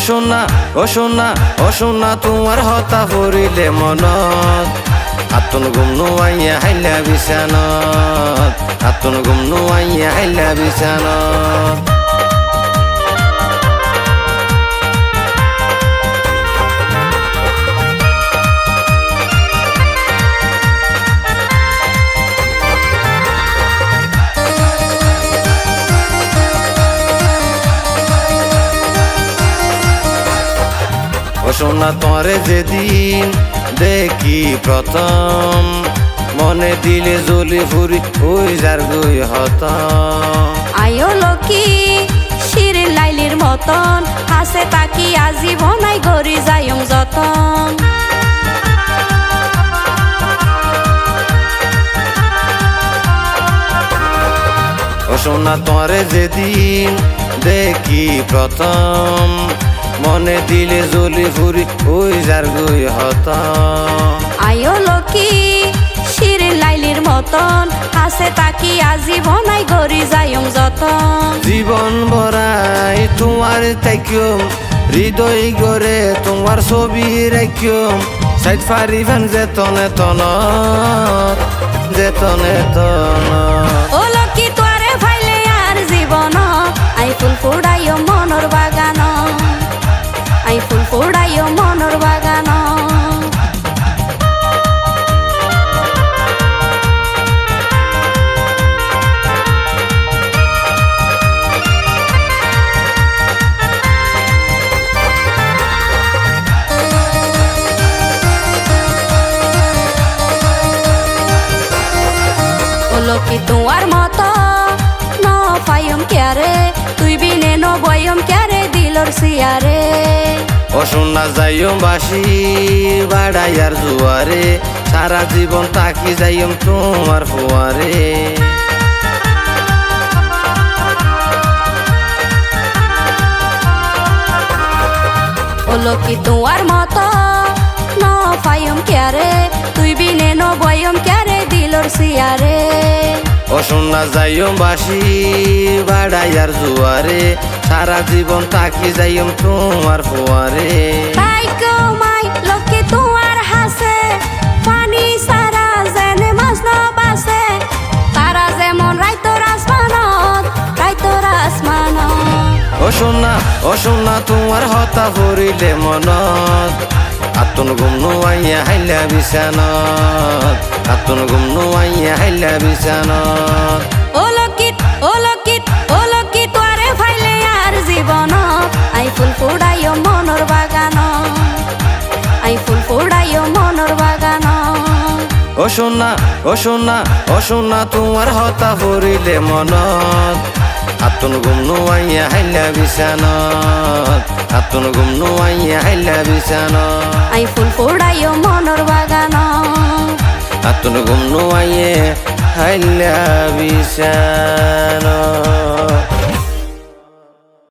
ও সোনা তোমার হতা পড়িলে মনত আতন গুম নোয়াইয়া হাইলা বিছানত আতন গুম নোয়াইয়া হাইলা বিছানত সোনা তোরে যেদিন দেখি প্রথম মনে দিলে জ্বলি ফুরি ওই যার গই হতম আয়ো লক্ষ্মী শিরিন লাইলির মতন হাসে তাকি আজীবনাই গরি যায়ং যতন ও সোনা তোরে যেদিন দেখি প্রথম মনে দিলে জ্বলি ফুরি ওই যার গই হতম আয়ো লক্ষ্মী শিরিন লাইলির মতন হাসে তাকি আজীবনাই গরি যায়ং যতন জীবন ভরাই তোমার তাইকিয়ম হৃদয় গড়ে তোমার ছবি রাখিয়ম সাইড ফারিবান যেতনে তনত যেতনে তনত ও লক্ষ্মী তোরে ফাইলে আর জীবন আই ফুল ফুড়াইও মনর বাগান আই ফুল ফুড়াইও মনর বাগান লক্ষ্মী তোমার মত ন পাইম ক্যারে তুই বিনে ন বয়ম ক্যারে দিলর সিয়ারে ও সোনা যাইম বাসি বাড়াইয়ার জুয়ারে সারা জীবন তাকি যাইম তোমার ফুয়ারে ও লক্ষ্মী তোমার মত ন পাইম ক্যারে তুই বিনে ন বয়ম ক্যারে দিলর সিয়ারে ও সোনা যাইম বাসি বাড়াইয়ার জুয়ারে সারা জীবন তাকি যাইম তোমার ফুয়ারে তাই কমাই লক্ষ্মী তোমার হাসে পানি সারা জেনে মাছ ন বাসে তারা যেমন রাইতর আসমানত রাইতর আসমানত ও সোনা তোমার হতা ভরিলে মনত আতন গুম নোয়াইয়া হাইলা বিছানত আতন গুম নোয়াইয়া হাইলা বিছানত ও লক্ষ্মী ও লক্ষ্মী ও লক্ষ্মী তোরে ফাইলে আর জীবন আই ফুল ফুড়াইও মনর বাগান আই ফুল ফুড়াইও মনর বাগান ও সোনা তোমার হতা ভরিলে মনত আতন গুম নোয়াইয়া হাইলা বিছানত আতন গুম নোয়াইয়া হাইলা বিছানত আই ফুল ফুড়াইও মনর বাগান আতন গুম নোয়াইয়া হাইলা বিছানত